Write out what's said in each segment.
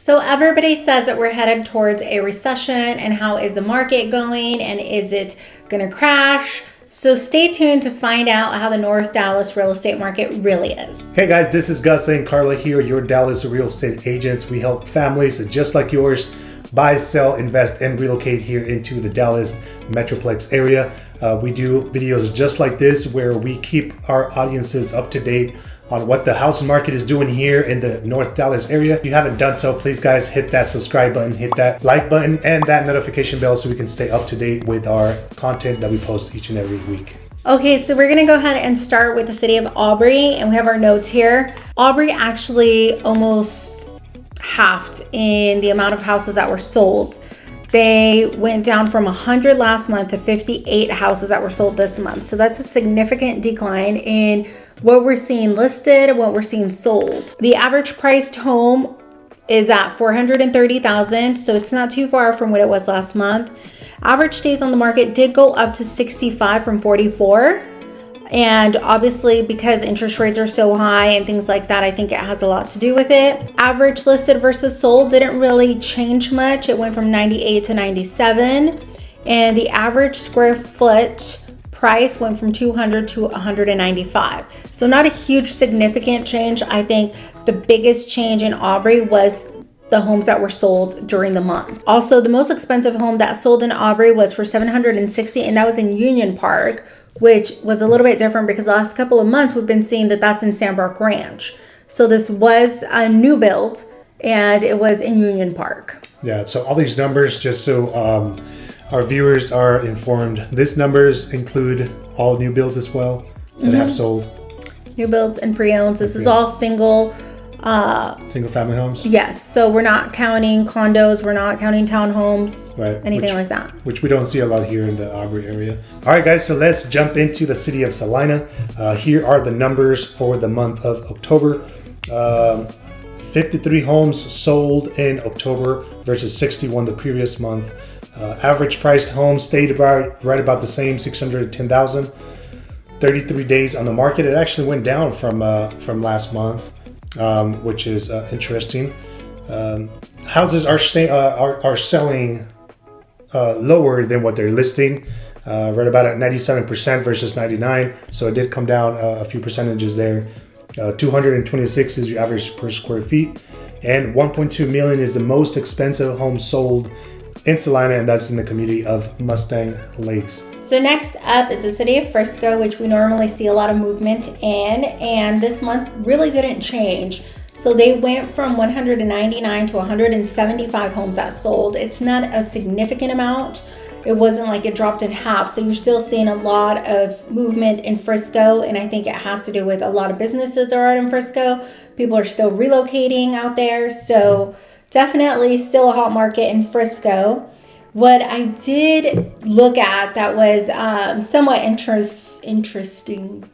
So everybody says that we're headed towards a recession, and how is the market going, and is it going to crash? So stay tuned to find out how the North Dallas real estate market really is. Hey guys, this is Gus and Karla here, your Dallas real estate agents. We help families just like yours buy, sell, invest, and relocate here into the Dallas Metroplex area. We do videos just like this where we keep our audiences up to date on what the housing market is doing here in the North Dallas area. If you haven't done so, please guys hit that subscribe button, hit that like button, and that notification bell so we can stay up to date with our content that we post each and every week. Okay, so we're gonna go ahead and start with the city of Aubrey, and we have our notes here. Aubrey actually almost halved in the amount of houses that were sold. They went down from 100 last month to 58 houses that were sold this month. So that's a significant decline in what we're seeing listed and what we're seeing sold. The average priced home is at $430,000, so it's not too far from what it was last month. Average days on the market did go up to 65 from 44. And obviously, because interest rates are so high and things like that, I think it has a lot to do with it. Average listed versus sold didn't really change much. It went from 98 to 97. And the average square foot price went from 200 to 195. So not a huge significant change. I think the biggest change in Aubrey was the homes that were sold during the month. Also, the most expensive home that sold in Aubrey was for $760, and that was in Union Park, which was a little bit different because the last couple of months we've been seeing that that's in Sandbrook Ranch. So this was a new build, and it was in Union Park. Yeah, so all these numbers, just so our viewers are informed, these numbers include all new builds as well that have sold. New builds and pre-owns. This is all single family homes? Yes. So we're not counting condos. We're not counting townhomes. Right. Anything like that. Which we don't see a lot here in the Aubrey area. All right, guys. So let's jump into the city of Celina. Here are the numbers for the month of October. 53 homes sold in October versus 61 the previous month. Average priced homes stayed right about the same, 610,000. 33 days on the market. It actually went down from last month. Which is interesting. Houses are selling lower than what they're listing, right about at 97% versus 99. So it did come down a few percentages there. 226 is your average per square feet, and 1.2 million is the most expensive home sold in Celina, and that's in the community of Mustang Lakes. So next up is the city of Frisco, which we normally see a lot of movement in, and this month really didn't change. So they went from 199 to 175 homes that sold. It's not a significant amount. It wasn't like it dropped in half. So you're still seeing a lot of movement in Frisco, and I think it has to do with a lot of businesses are out in Frisco. People are still relocating out there. So definitely still a hot market in Frisco. What I did look at that was somewhat interesting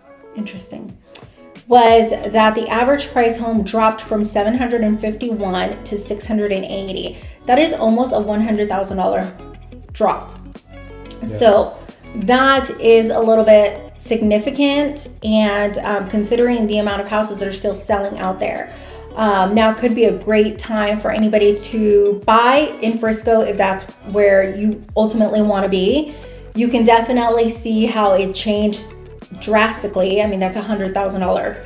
was that the average price home dropped from $751 to $680. That is almost a $100,000 drop. Yeah. So that is a little bit significant, and considering the amount of houses that are still selling out there. Now could be a great time for anybody to buy in Frisco if that's where you ultimately want to be. You can definitely see how it changed drastically. I mean, that's $100,000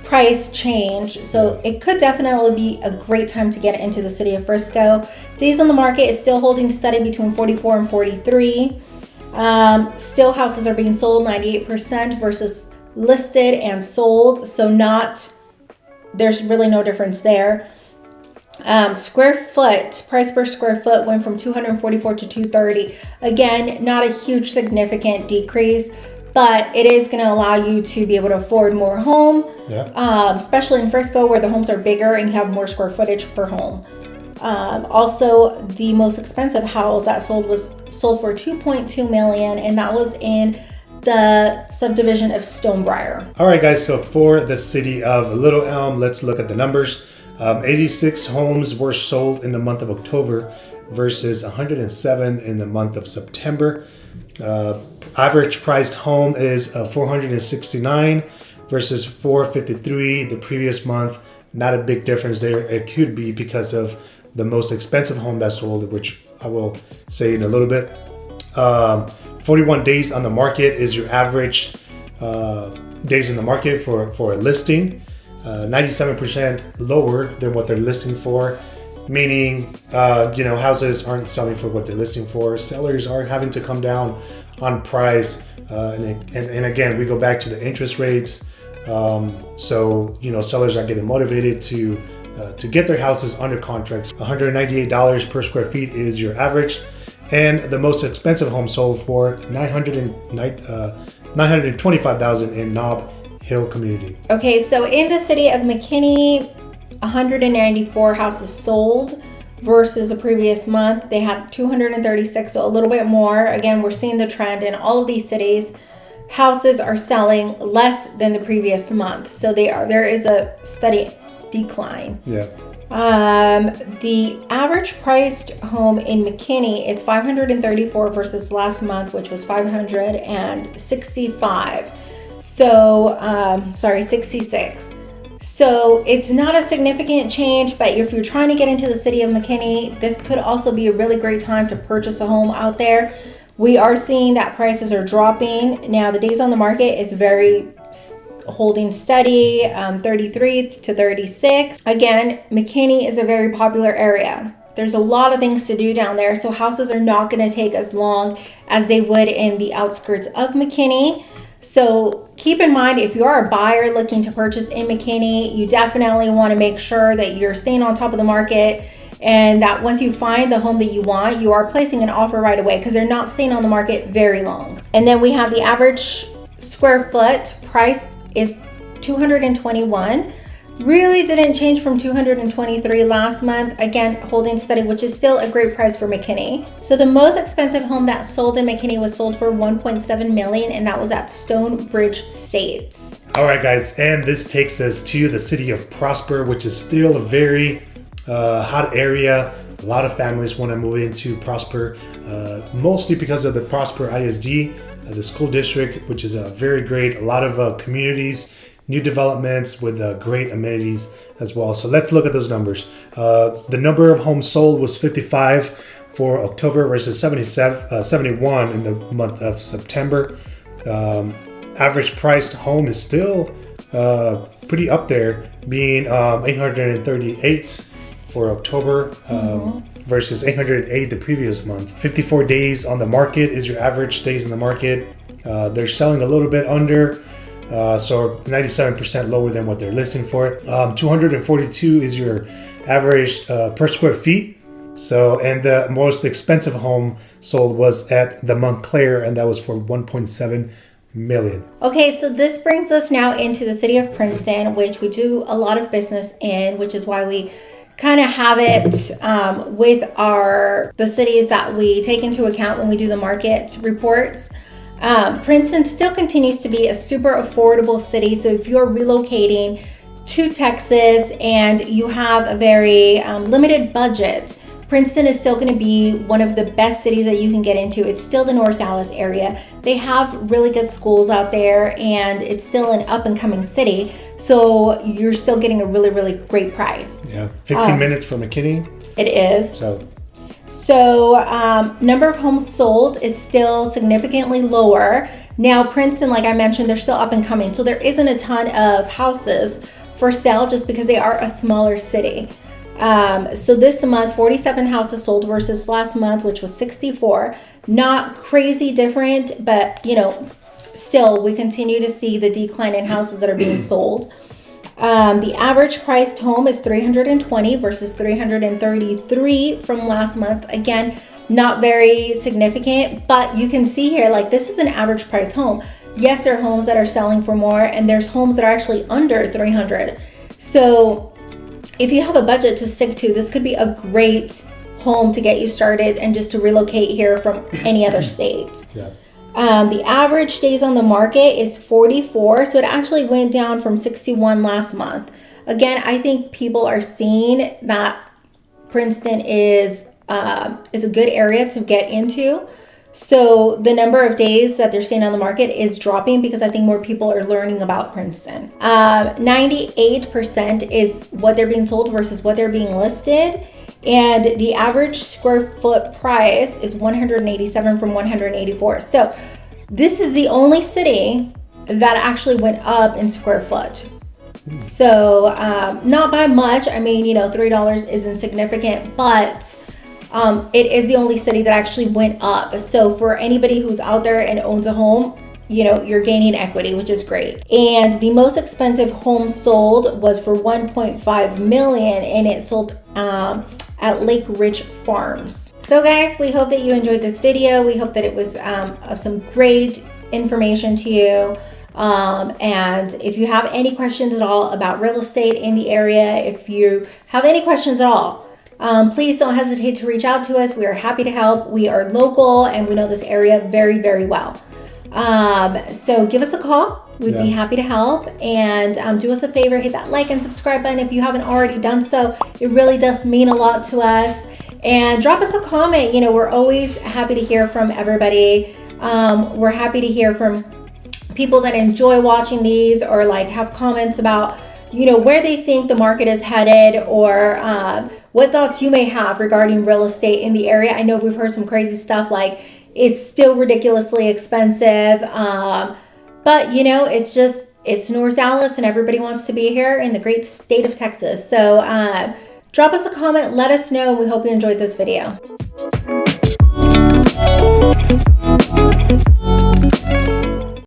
price change. So it could definitely be a great time to get into the city of Frisco. Days on the market is still holding steady between 44 and 43. Still houses are being sold 98% versus listed and sold. So there's really no difference there. Square foot, price per square foot went from 244 to 230. Again, not a huge significant decrease, but it is going to allow you to be able to afford more home, especially in Frisco where the homes are bigger and you have more square footage per home. Also, the most expensive house that sold was sold for $2.2 million, and that was in the subdivision of Stonebriar. All right, guys, so for the city of Little Elm, let's look at the numbers. 86 homes were sold in the month of October versus 107 in the month of September. Average priced home is $469 versus $453 the previous month. Not a big difference there. It could be because of the most expensive home that sold, which I will say in a little bit. 41 days on the market is your average days in the market for a listing. 97% lower than what they're listing for, meaning houses aren't selling for what they're listing for. Sellers are having to come down on price, and again, we go back to the interest rates. So sellers are getting motivated to get their houses under contracts. $198 per square feet is your average, and the most expensive home sold for $925,000 in Nob Hill community. Okay, so in the city of McKinney, 194 houses sold versus the previous month. They had 236, so a little bit more. Again, we're seeing the trend in all of these cities. Houses are selling less than the previous month, so there is a steady decline. Yeah. The average priced home in McKinney is $534 versus last month, which was $565. So, 66. So it's not a significant change, but if you're trying to get into the city of McKinney, this could also be a really great time to purchase a home out there. We are seeing that prices are dropping. Now, the days on the market is very holding steady, 33 to 36. Again, McKinney is a very popular area. There's a lot of things to do down there, so houses are not going to take as long as they would in the outskirts of McKinney. So keep in mind, if you are a buyer looking to purchase in McKinney, you definitely want to make sure that you're staying on top of the market, and that once you find the home that you want, you are placing an offer right away, because they're not staying on the market very long. And then we have the average square foot price is $221. Really didn't change from $223 last month. Again, holding steady, which is still a great price for McKinney. So the most expensive home that sold in McKinney was sold for $1.7 million, and that was at Stonebridge Estates. All right, guys, and this takes us to the city of Prosper, which is still a very hot area. A lot of families want to move into Prosper, mostly because of the Prosper ISD, the school district, which is very great. A lot of communities, new developments with great amenities as well. So let's look at those numbers. The number of homes sold was 55 for October versus 71 in the month of September. Average priced home is still pretty up there, being $838 for October versus $808 the previous month. 54 days on the market is your average days in the market. They're selling a little bit under, so 97% lower than what they're listing for. 242 is your average per square feet. So, and the most expensive home sold was at the Montclair, and that was for $1.7 million. Okay, so this brings us now into the city of Princeton, which we do a lot of business in, which is why we kind of have it with the cities that we take into account when we do the market reports. Princeton still continues to be a super affordable city. So if you're relocating to Texas and you have a very limited budget, Princeton is still going to be one of the best cities that you can get into. It's still the North Dallas area. They have really good schools out there, and it's still an up and coming city. So you're still getting a really, really great price. Yeah, 15 minutes from McKinney. It is. So number of homes sold is still significantly lower. Now, Princeton, like I mentioned, they're still up and coming. So there isn't a ton of houses for sale just because they are a smaller city. So this month, 47 houses sold versus last month, which was 64. Not crazy different, but still we continue to see the decline in houses that are being sold. The average priced home is $320 versus $333 from last month. Again, not very significant, but you can see here, like, this is an average price home. Yes, there are homes that are selling for more, and there's homes that are actually under $300. So if you have a budget to stick to, this could be a great home to get you started and just to relocate here from any other state. Yeah. The average days on the market is 44, so it actually went down from 61 last month. Again, I think people are seeing that Princeton is a good area to get into. So the number of days that they're staying on the market is dropping because I think more people are learning about Princeton. 98% is what they're being sold versus what they're being listed. And the average square foot price is 187 from 184. So this is the only city that actually went up in square foot. So not by much. I mean, you know, $3 isn't significant, but it is the only city that actually went up. So for anybody who's out there and owns a home, you know, you're gaining equity, which is great. And the most expensive home sold was for $1.5 million, and it sold at Lake Ridge Farms. So guys, we hope that you enjoyed this video. We hope that it was of some great information to you. And if you have any questions at all about real estate in the area, if you have any questions at all, please don't hesitate to reach out to us. We are happy to help. We are local and we know this area very, very well. So give us a call. We'd be happy to help. And do us a favor, hit that like and subscribe button if you haven't already done so. It really does mean a lot to us. And drop us a comment. You know, we're always happy to hear from everybody. We're happy to hear from people that enjoy watching these, or like have comments about, you know, where they think the market is headed, or what thoughts you may have regarding real estate in the area. I know we've heard some crazy stuff like it's still ridiculously expensive, but you know, it's North Dallas and everybody wants to be here in the great state of Texas. So drop us a comment, let us know. We hope you enjoyed this video.